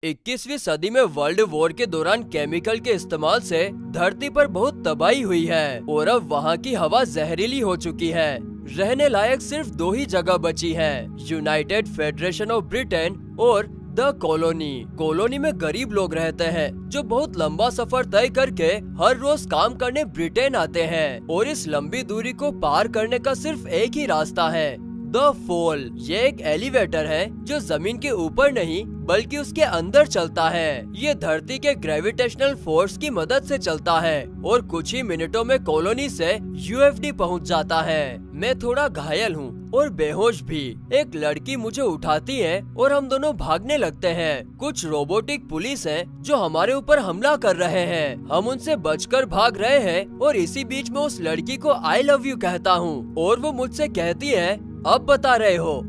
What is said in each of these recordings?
21वीं सदी में वर्ल्ड वॉर के दौरान केमिकल के इस्तेमाल से धरती पर बहुत तबाही हुई है और अब वहाँ की हवा जहरीली हो चुकी है। रहने लायक सिर्फ दो ही जगह बची है, यूनाइटेड फेडरेशन ऑफ ब्रिटेन और द कॉलोनी। कॉलोनी में गरीब लोग रहते हैं जो बहुत लंबा सफर तय करके हर रोज काम करने ब्रिटेन आते हैं और इस लंबी दूरी को पार करने का सिर्फ एक ही रास्ता है, द फॉल। ये एक एलिवेटर है जो जमीन के ऊपर नहीं बल्कि उसके अंदर चलता है। ये धरती के ग्रेविटेशनल फोर्स की मदद से चलता है और कुछ ही मिनटों में कॉलोनी से यूएफडी पहुंच जाता है। मैं थोड़ा घायल हूँ और बेहोश भी। एक लड़की मुझे उठाती है और हम दोनों भागने लगते हैं। कुछ रोबोटिक पुलिस हैं जो हमारे ऊपर हमला कर रहे हैं। हम उनसे बचकर भाग रहे हैं और इसी बीच में उस लड़की को आई लव यू कहता हूँ और वो मुझसे कहती है अब बता रहे हो।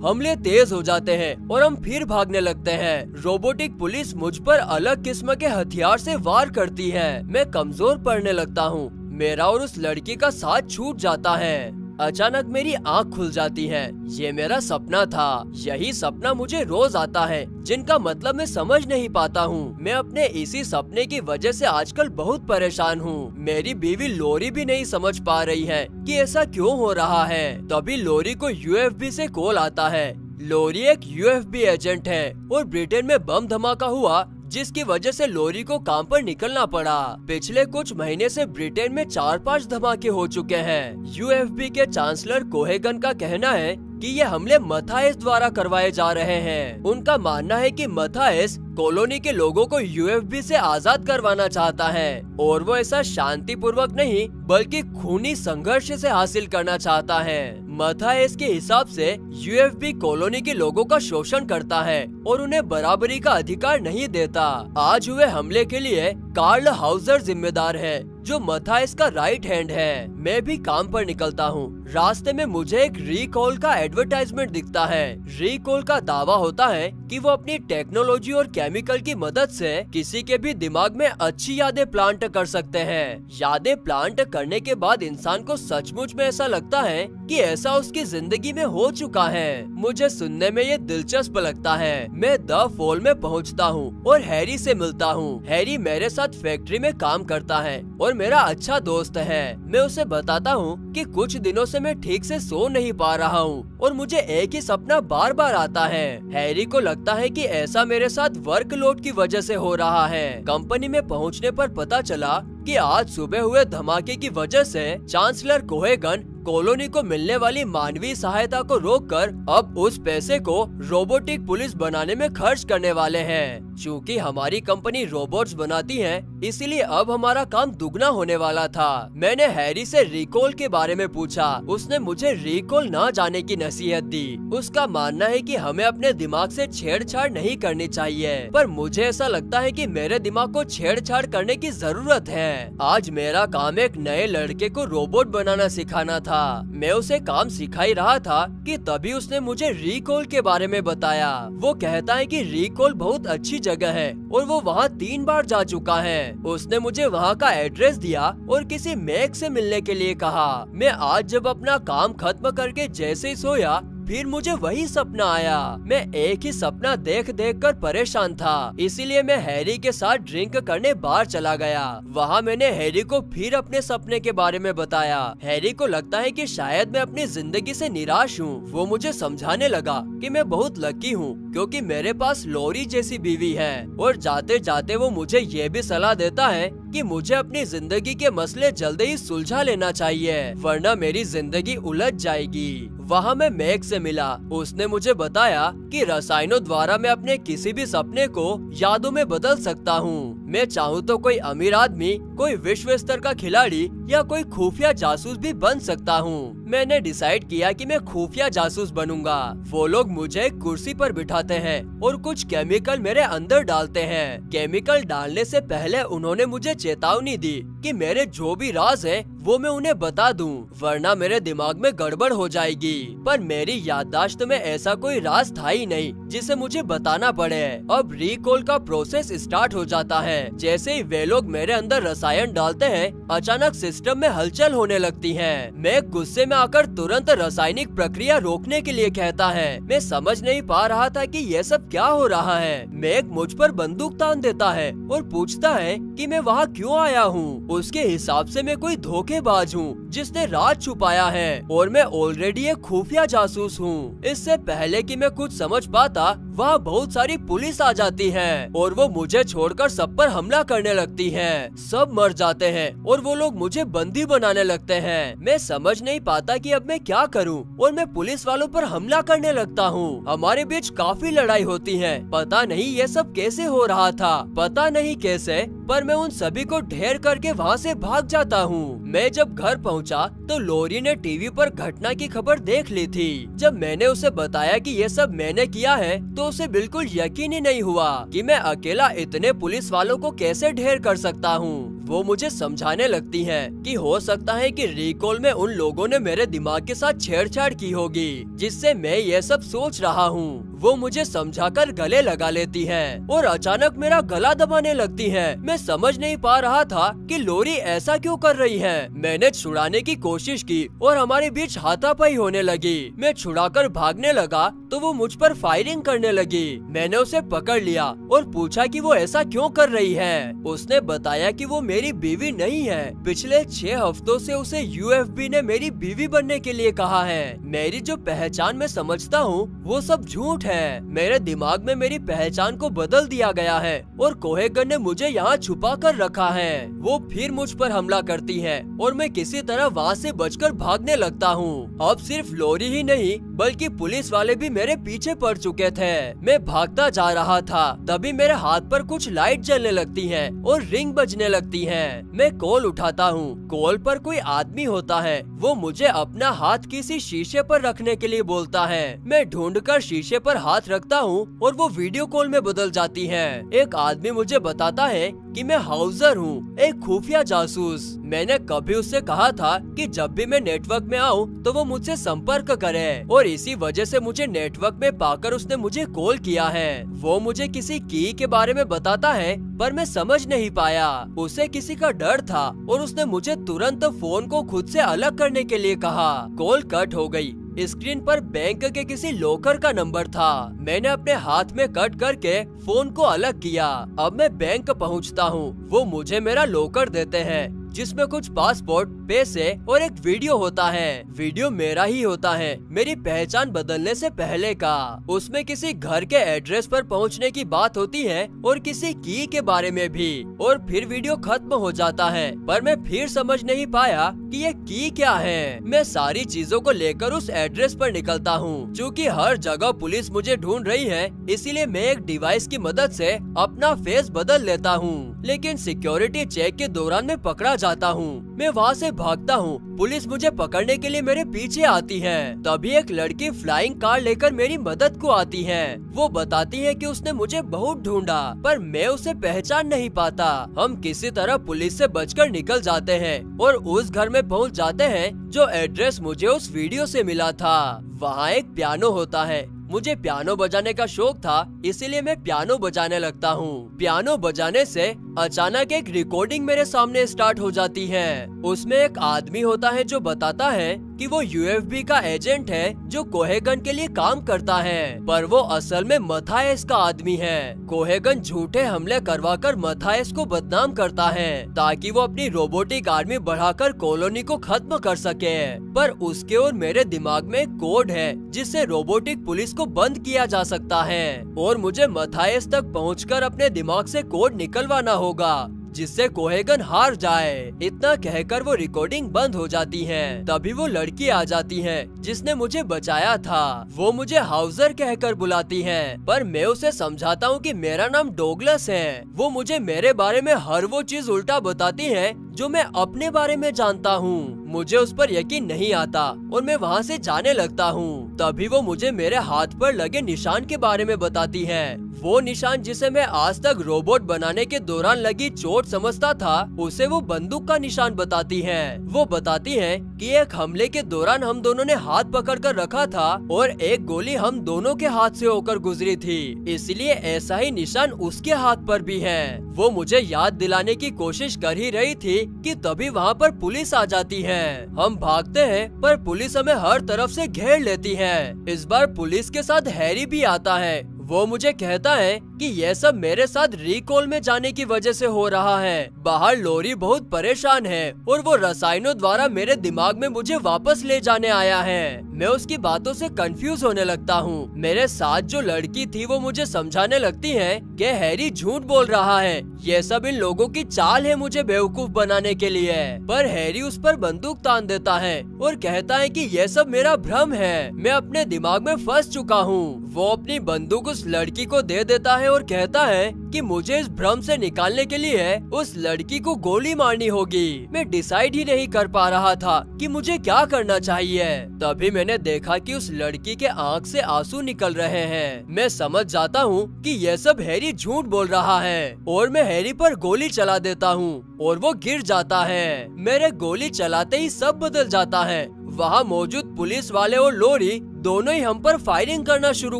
हमले तेज हो जाते हैं और हम फिर भागने लगते हैं। रोबोटिक पुलिस मुझ पर अलग किस्म के हथियार से वार करती है। मैं कमजोर पड़ने लगता हूँ। मेरा और उस लड़की का साथ छूट जाता है। अचानक मेरी आँख खुल जाती है। ये मेरा सपना था। यही सपना मुझे रोज आता है जिनका मतलब मैं समझ नहीं पाता हूँ। मैं अपने इसी सपने की वजह से आजकल बहुत परेशान हूँ। मेरी बीवी लोरी भी नहीं समझ पा रही है कि ऐसा क्यों हो रहा है। तभी लोरी को यूएफबी से कॉल आता है। लोरी एक यूएफबी एजेंट है और ब्रिटेन में बम धमाका हुआ जिसकी वजह से लोरी को काम पर निकलना पड़ा। पिछले कुछ महीने से ब्रिटेन में 4-5 धमाके हो चुके हैं। यूएफबी के चांसलर कोहेगन का कहना है कि ये हमले मथाइस द्वारा करवाए जा रहे हैं। उनका मानना है कि मथाइस कॉलोनी के लोगों को यूएफबी से आजाद करवाना चाहता है और वो ऐसा शांतिपूर्वक नहीं बल्कि खूनी संघर्ष से हासिल करना चाहता है। मथाइस के हिसाब से यूएफबी कॉलोनी के लोगों का शोषण करता है और उन्हें बराबरी का अधिकार नहीं देता। आज हुए हमले के लिए कार्ल हाउजर जिम्मेदार है जो मथाइस का राइट हैंड है। मैं भी काम पर निकलता हूँ। रास्ते में मुझे एक रिकॉल का एडवर्टाइजमेंट दिखता है। रिकॉल का दावा होता है कि वो अपनी टेक्नोलॉजी और केमिकल की मदद से किसी के भी दिमाग में अच्छी यादें प्लांट कर सकते हैं। यादें प्लांट करने के बाद इंसान को सचमुच में ऐसा लगता है कि ऐसा उसकी जिंदगी में हो चुका है। मुझे सुनने में ये दिलचस्प लगता है। मैं द फॉल में पहुँचता हूँ और हैरी से मिलता हूँ। हैरी मेरे साथ फैक्ट्री में काम करता है और मेरा अच्छा दोस्त है। मैं उसे बताता हूँ कि कुछ दिनों से मैं ठीक से सो नहीं पा रहा हूँ और मुझे एक ही सपना बार बार आता है। हैरी को लगता है कि ऐसा मेरे साथ वर्कलोड की वजह से हो रहा है। कंपनी में पहुँचने पर पता चला कि आज सुबह हुए धमाके की वजह से चांसलर कोहेगन कॉलोनी को मिलने वाली मानवीय सहायता को रोककर अब उस पैसे को रोबोटिक पुलिस बनाने में खर्च करने वाले हैं। चूँकि हमारी कंपनी रोबोट्स बनाती है इसीलिए अब हमारा काम दुगना होने वाला था। मैंने हैरी से रिकॉल के बारे में पूछा। उसने मुझे रिकॉल न जाने की नसीहत दी। उसका मानना है कि हमें अपने दिमाग से छेड़छाड़ नहीं करनी चाहिए, पर मुझे ऐसा लगता है कि मेरे दिमाग को छेड़छाड़ करने की जरूरत है। आज मेरा काम एक नए लड़के को रोबोट बनाना सिखाना था। मैं उसे काम सिखा ही रहा था कि तभी उसने मुझे रिकॉल के बारे में बताया। वो कहता है कि रिकॉल बहुत अच्छी जगह है और वो वहाँ 3 बार जा चुका है। उसने मुझे वहाँ का एड्रेस दिया और किसी मैक से मिलने के लिए कहा। मैं आज जब अपना काम खत्म करके जैसे ही सोया फिर मुझे वही सपना आया। मैं एक ही सपना देख देख कर परेशान था, इसीलिए मैं हैरी के साथ ड्रिंक करने बाहर चला गया। वहाँ मैंने हैरी को फिर अपने सपने के बारे में बताया। हैरी को लगता है कि शायद मैं अपनी जिंदगी से निराश हूँ। वो मुझे समझाने लगा कि मैं बहुत लकी हूँ क्योंकि मेरे पास लोरी जैसी बीवी है और जाते जाते वो मुझे ये भी सलाह देता है कि मुझे अपनी जिंदगी के मसले जल्दी ही सुलझा लेना चाहिए वरना मेरी जिंदगी उलझ जाएगी। वहाँ मैं मैक से मिला। उसने मुझे बताया कि रसायनों द्वारा मैं अपने किसी भी सपने को यादों में बदल सकता हूँ। मैं चाहूँ तो कोई अमीर आदमी, कोई विश्व स्तर का खिलाड़ी या कोई खुफिया जासूस भी बन सकता हूँ। मैंने डिसाइड किया कि मैं खुफिया जासूस बनूंगा। वो लोग मुझे एक कुर्सी पर बिठाते हैं और कुछ केमिकल मेरे अंदर डालते हैं। केमिकल डालने से पहले उन्होंने मुझे चेतावनी दी कि मेरे जो भी राज है वो मैं उन्हें बता दूं, वरना मेरे दिमाग में गड़बड़ हो जाएगी। पर मेरी याददाश्त में ऐसा कोई राज था ही ही नहीं जिसे मुझे बताना पड़े। अब रिकॉल का प्रोसेस स्टार्ट हो जाता है। जैसे ही वे लोग मेरे अंदर रसायन डालते हैं, अचानक सिस्टम में हलचल होने लगती है। मैं गुस्से में आकर तुरंत रासायनिक प्रक्रिया रोकने के लिए कहता है। मैं समझ नहीं पा रहा था कि ये सब क्या हो रहा है। मैक मुझ पर बंदूक तान देता है और पूछता है कि मैं वहाँ क्यों आया हूँ। उसके हिसाब से मैं कोई धोखेबाज हूँ जिसने राज छुपाया है और मैं ऑलरेडी एक खुफिया जासूस हूँ। इससे पहले कि मैं कुछ समझ पाता, वहाँ बहुत सारी पुलिस आ जाती है और वो मुझे छोड़कर सब पर हमला करने लगती है। सब मर जाते हैं और वो लोग मुझे बंदी बनाने लगते हैं। मैं समझ नहीं पाता कि अब मैं क्या करूं और मैं पुलिस वालों पर हमला करने लगता हूं। हमारे बीच काफी लड़ाई होती है। पता नहीं ये सब कैसे हो रहा था, पता नहीं कैसे, पर मैं उन सभी को ढेर करके वहाँ से भाग जाता हूँ। मैं जब घर पहुँचा तो लोरी ने टीवी पर घटना की खबर देख ली थी। जब मैंने उसे बताया कि ये सब मैंने किया है तो उसे बिल्कुल यकीन ही नहीं हुआ कि मैं अकेला इतने पुलिस वालों को कैसे ढेर कर सकता हूँ। वो मुझे समझाने लगती है कि हो सकता है कि रिकॉल में उन लोगों ने मेरे दिमाग के साथ छेड़छाड़ की होगी, जिससे मैं ये सब सोच रहा हूँ। वो मुझे समझाकर गले लगा लेती है और अचानक मेरा गला दबाने लगती है। मैं समझ नहीं पा रहा था कि लोरी ऐसा क्यों कर रही है। मैंने छुड़ाने की कोशिश की और हमारे बीच हाथापाई होने लगी। मैं छुड़ाकर भागने लगा तो वो मुझ पर फायरिंग करने लगी। मैंने उसे पकड़ लिया और पूछा कि वो ऐसा क्यों कर रही है। उसने बताया कि वो मेरी बीवी नहीं है। पिछले 6 हफ्तों से उसे यूएफबी ने मेरी बीवी बनने के लिए कहा है। मेरी जो पहचान मैं समझता हूँ वो सब झूठ है। मेरे दिमाग में मेरी पहचान को बदल दिया गया है और कोहेगन ने मुझे यहाँ छुपा कर रखा है। वो फिर मुझ पर हमला करती है और मैं किसी तरह वहाँ से बचकर भागने लगता हूँ। अब सिर्फ लोरी ही नहीं बल्कि पुलिस वाले भी मेरे पीछे पड़ चुके थे। मैं भागता जा रहा था, तभी मेरे हाथ पर कुछ लाइट जलने लगती है और रिंग बजने लगती है। मैं कॉल उठाता हूँ। कॉल पर कोई आदमी होता है। वो मुझे अपना हाथ किसी शीशे पर रखने के लिए बोलता है। मैं ढूंढकर शीशे पर हाथ रखता हूँ और वो वीडियो कॉल में बदल जाती है। एक आदमी मुझे बताता है कि मैं हाउजर हूँ, एक खुफिया जासूस। मैंने कभी उससे कहा था कि जब भी मैं नेटवर्क में आऊँ तो वो मुझसे संपर्क करे और इसी वजह से मुझे नेटवर्क में पाकर उसने मुझे कॉल किया है। वो मुझे किसी की के बारे में बताता है पर मैं समझ नहीं पाया। उसे किसी का डर था और उसने मुझे तुरंत फोन को खुद से अलग करने के लिए कहा। कॉल कट हो गई। स्क्रीन पर बैंक के किसी लॉकर का नंबर था। मैंने अपने हाथ में कट करके फोन को अलग किया। अब मैं बैंक पहुंचता हूं। वो मुझे मेरा लॉकर देते हैं जिसमें कुछ पासपोर्ट, पैसे और एक वीडियो होता है। वीडियो मेरा ही होता है, मेरी पहचान बदलने से पहले का। उसमें किसी घर के एड्रेस पर पहुंचने की बात होती है और किसी की के बारे में भी। और फिर वीडियो खत्म हो जाता है पर मैं फिर समझ नहीं पाया कि ये की क्या है। मैं सारी चीजों को लेकर उस एड्रेस पर निकलता हूँ। चूँकि हर जगह पुलिस मुझे ढूंढ रही है, इसीलिए मैं एक डिवाइस की मदद से अपना फेस बदल लेता हूँ। लेकिन सिक्योरिटी चेक के दौरान मैं पकड़ा जाता हूँ। मैं वहाँ से भागता हूँ। पुलिस मुझे पकड़ने के लिए मेरे पीछे आती है। तभी एक लड़की फ्लाइंग कार लेकर मेरी मदद को आती है। वो बताती है कि उसने मुझे बहुत ढूंढा पर मैं उसे पहचान नहीं पाता। हम किसी तरह पुलिस से बचकर निकल जाते हैं और उस घर में पहुँच जाते हैं जो एड्रेस मुझे उस वीडियो से मिला था। वहाँ एक पियानो होता है। मुझे पियानो बजाने का शौक था, इसीलिए मैं पियानो बजाने लगता हूँ। पियानो बजाने से अचानक एक रिकॉर्डिंग मेरे सामने स्टार्ट हो जाती है। उसमें एक आदमी होता है जो बताता है कि वो यूएफबी का एजेंट है जो कोहेगन के लिए काम करता है, पर वो असल में मथायस का आदमी है। कोहेगन झूठे हमले करवाकर मथायस को बदनाम करता है ताकि वो अपनी रोबोटिक आर्मी बढ़ाकर कॉलोनी को खत्म कर सके। पर उसके और मेरे दिमाग में एक कोड है जिससे रोबोटिक पुलिस को बंद किया जा सकता है और मुझे मथायस तक पहुंचकर अपने दिमाग से कोड निकलवाना होगा जिससे कोहेगन हार जाए। इतना कहकर वो रिकॉर्डिंग बंद हो जाती है। तभी वो लड़की आ जाती है जिसने मुझे बचाया था। वो मुझे हाउजर कहकर बुलाती है पर मैं उसे समझाता हूँ कि मेरा नाम डोगलस है। वो मुझे मेरे बारे में हर वो चीज उल्टा बताती है जो मैं अपने बारे में जानता हूँ। मुझे उस पर यकीन नहीं आता और मैं वहाँ से जाने लगता हूँ। तभी वो मुझे मेरे हाथ पर लगे निशान के बारे में बताती है। वो निशान जिसे मैं आज तक रोबोट बनाने के दौरान लगी चोट समझता था, उसे वो बंदूक का निशान बताती है। वो बताती है कि एक हमले के दौरान हम दोनों ने हाथ पकड़ कर रखा था और एक गोली हम दोनों के हाथ से होकर गुजरी थी, इसलिए ऐसा ही निशान उसके हाथ पर भी है। वो मुझे याद दिलाने की कोशिश कर ही रही थी कि तभी वहाँ पर पुलिस आ जाती है। हम भागते हैं पर पुलिस हमें हर तरफ से घेर लेती है। इस बार पुलिस के साथ हैरी भी आता है। वो मुझे कहता है कि यह सब मेरे साथ रिकॉल में जाने की वजह से हो रहा है। बाहर लोरी बहुत परेशान है और वो रसायनों द्वारा मेरे दिमाग में मुझे वापस ले जाने आया है। मैं उसकी बातों से कंफ्यूज होने लगता हूँ। मेरे साथ जो लड़की थी वो मुझे समझाने लगती है कि हैरी झूठ बोल रहा है, ये सब इन लोगों की चाल है मुझे बेवकूफ बनाने के लिए। पर हैरी उस पर बंदूक तान देता है और कहता है कि यह सब मेरा भ्रम है, मैं अपने दिमाग में फंस चुका हूँ। वो अपनी बंदूक उस लड़की को दे देता है और कहता है कि मुझे इस भ्रम से निकालने के लिए उस लड़की को गोली मारनी होगी। मैं डिसाइड ही नहीं कर पा रहा था कि मुझे क्या करना चाहिए। तभी मैंने देखा कि उस लड़की के आंख से आंसू निकल रहे हैं। मैं समझ जाता हूँ कि यह सब हैरी झूठ बोल रहा है और मैं हैरी पर गोली चला देता हूँ और वो गिर जाता है। मेरे गोली चलाते ही सब बदल जाता है। वहाँ मौजूद पुलिस वाले और लोरी दोनों ही हम पर फायरिंग करना शुरू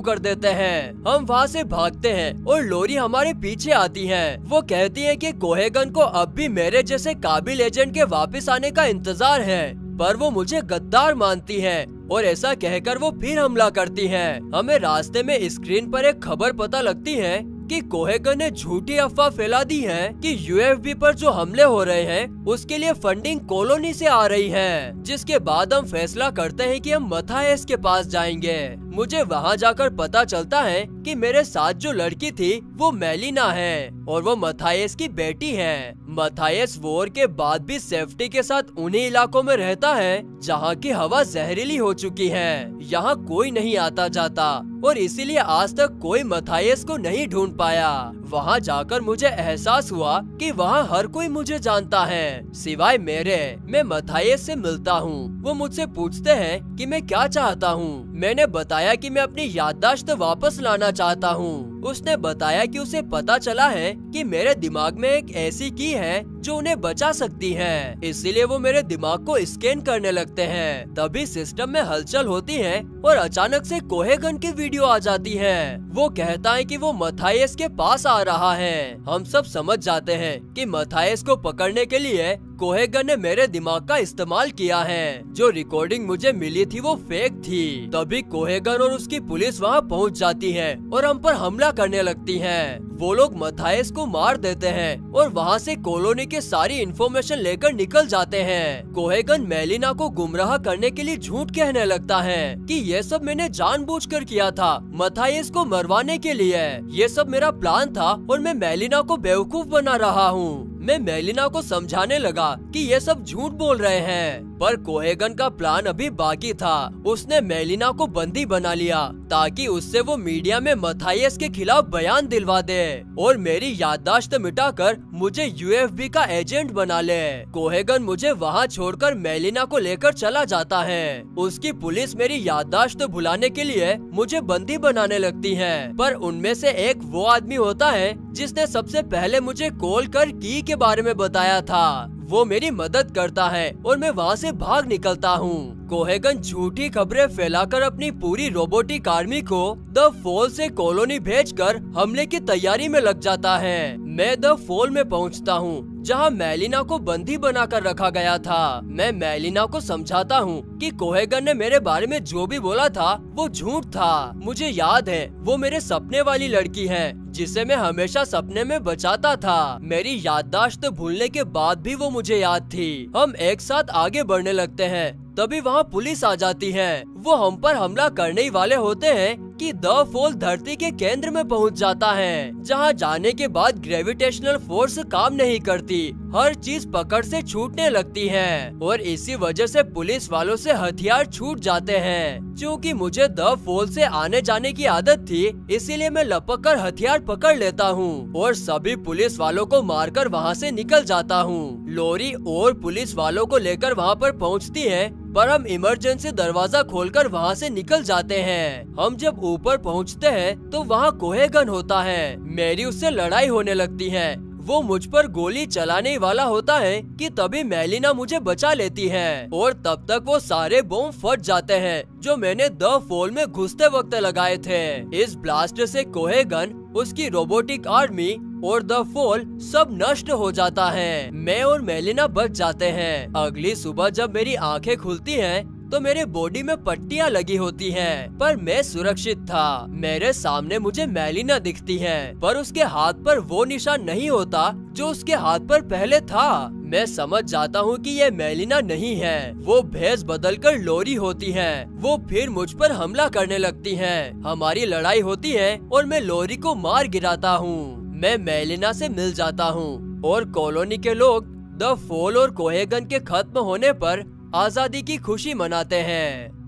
कर देते हैं। हम वहाँ से भागते हैं और लोरी हमारे पीछे आती है। वो कहती है कि कोहेगन को अब भी मेरे जैसे काबिल एजेंट के वापस आने का इंतजार है, पर वो मुझे गद्दार मानती है और ऐसा कहकर वो फिर हमला करती है। हमें रास्ते में स्क्रीन पर एक खबर पता लगती है कि कोहेगन ने झूठी अफवाह फैला दी है कि यूएफबी पर जो हमले हो रहे हैं उसके लिए फंडिंग कॉलोनी से आ रही है। जिसके बाद हम फैसला करते हैं कि हम मथायस के पास जाएंगे। मुझे वहाँ जाकर पता चलता है कि मेरे साथ जो लड़की थी वो मेलिना है और वो मथायस की बेटी है। मथायस वॉर के बाद भी सेफ्टी के साथ उन्हीं इलाकों में रहता है जहाँ की हवा जहरीली हो चुकी है। यहाँ कोई नहीं आता जाता और इसीलिए आज तक कोई मथायस को नहीं ढूंढ पाया। वहाँ जाकर मुझे एहसास हुआ कि वहाँ हर कोई मुझे जानता है सिवाय मेरे। मैं मथायस से मिलता हूँ। वो मुझसे पूछते हैं कि मैं क्या चाहता हूँ। मैंने बताया कि मैं अपनी याददाश्त वापस लाना चाहता हूँ। उसने बताया कि उसे पता चला है कि मेरे दिमाग में एक ऐसी की है जो उन्हें बचा सकती है, इसीलिए वो मेरे दिमाग को स्कैन करने लगते हैं। तभी सिस्टम में हलचल होती है और अचानक से कोहेगन की वीडियो आ जाती है। वो कहता है कि वो मथायस के पास आ रहा है। हम सब समझ जाते हैं कि मथायस को पकड़ने के लिए कोहेगन ने मेरे दिमाग का इस्तेमाल किया है। जो रिकॉर्डिंग मुझे मिली थी वो फेक थी। तभी कोहेगन और उसकी पुलिस वहाँ पहुँच जाती है और हम पर हमला करने लगती है। वो लोग मथायस को मार देते हैं और वहाँ से कॉलोनी के सारी इन्फॉर्मेशन लेकर निकल जाते हैं। कोहेगन मेलिना को गुमराह करने के लिए झूठ कहने लगता है कि ये सब मैंने जानबूझकर किया था, मथायस को मरवाने के लिए। ये सब मेरा प्लान था और मैं मेलिना को बेवकूफ बना रहा हूँ। मैं मेलिना को समझाने लगा कि ये सब झूठ बोल रहे हैं, पर कोहेगन का प्लान अभी बाकी था। उसने मेलिना को बंदी बना लिया ताकि उससे वो मीडिया में मथायस के खिलाफ बयान दिलवा दे और मेरी याददाश्त मिटाकर मुझे यूएफबी का एजेंट बना ले। कोहेगन मुझे वहाँ छोड़कर मेलिना को लेकर चला जाता है। उसकी पुलिस मेरी याददाश्त भुलाने के लिए मुझे बंदी बनाने लगती है, पर उनमें से एक वो आदमी होता है जिसने सबसे पहले मुझे कॉल कर की के बारे में बताया था। वो मेरी मदद करता है और मैं वहाँ से भाग निकलता हूँ। कोहेगन झूठी खबरें फैलाकर अपनी पूरी रोबोटिक आर्मी को द फॉल से कॉलोनी भेजकर हमले की तैयारी में लग जाता है। मैं द फॉल में पहुँचता हूँ जहाँ मेलिना को बंदी बनाकर रखा गया था। मैं मेलिना को समझाता हूँ कि कोहेगन ने मेरे बारे में जो भी बोला था वो झूठ था। मुझे याद है वो मेरे सपने वाली लड़की है जिसे मैं हमेशा सपने में बचाता था। मेरी याददाश्त भूलने के बाद भी वो मुझे याद थी। हम एक साथ आगे बढ़ने लगते हैं। तभी वहाँ पुलिस आ जाती है। वो हम पर हमला करने ही वाले होते हैं कि द फॉल धरती के केंद्र में पहुँच जाता है, जहाँ जाने के बाद ग्रेविटेशनल फोर्स काम नहीं करती। हर चीज पकड़ से छूटने लगती है और इसी वजह से पुलिस वालों से हथियार छूट जाते हैं। क्योंकि मुझे द फॉल से आने जाने की आदत थी, इसीलिए मैं लपक कर हथियार पकड़ लेता हूँ और सभी पुलिस वालों को मारकर वहाँ से निकल जाता हूँ। लोरी और पुलिस वालों को लेकर वहाँ पर पहुँचती है पर हम इमरजेंसी दरवाजा खोलकर वहाँ से निकल जाते हैं। हम जब ऊपर पहुँचते हैं तो वहाँ कोहेगन होता है। मेरी उससे लड़ाई होने लगती है। वो मुझ पर गोली चलाने वाला होता है कि तभी मेलिना मुझे बचा लेती है और तब तक वो सारे बम फट जाते हैं जो मैंने द फॉल में घुसते वक्त लगाए थे। इस ब्लास्ट से कोहेगन, उसकी रोबोटिक आर्मी और द फॉल सब नष्ट हो जाता है। मैं और मेलिना बच जाते हैं। अगली सुबह जब मेरी आंखें खुलती हैं तो मेरे बॉडी में पट्टियां लगी होती हैं, पर मैं सुरक्षित था। मेरे सामने मुझे मेलिना दिखती है, पर उसके हाथ पर वो निशान नहीं होता जो उसके हाथ पर पहले था। मैं समझ जाता हूँ कि ये मेलिना नहीं है। वो भेष बदलकर लोरी होती है। वो फिर मुझ पर हमला करने लगती है। हमारी लड़ाई होती है और मैं लोरी को मार गिराता हूँ। मैं मेलिना से मिल जाता हूँ और कॉलोनी के लोग द फॉल और कोहेगन के खत्म होने पर आजादी की खुशी मनाते हैं।